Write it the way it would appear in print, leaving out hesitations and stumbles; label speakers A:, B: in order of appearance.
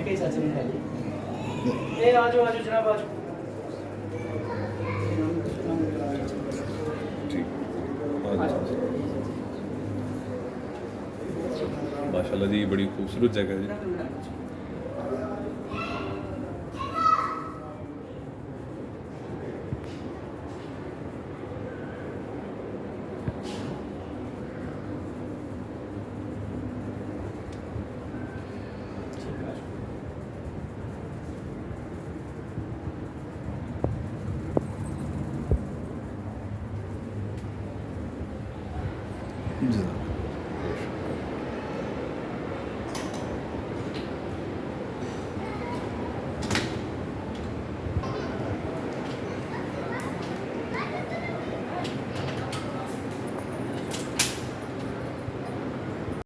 A: बैठ के चाचा ने खाली ए आजो आजो जनाब आजो
B: माशाल्लाह जी बड़ी खूबसूरत जगह है जी।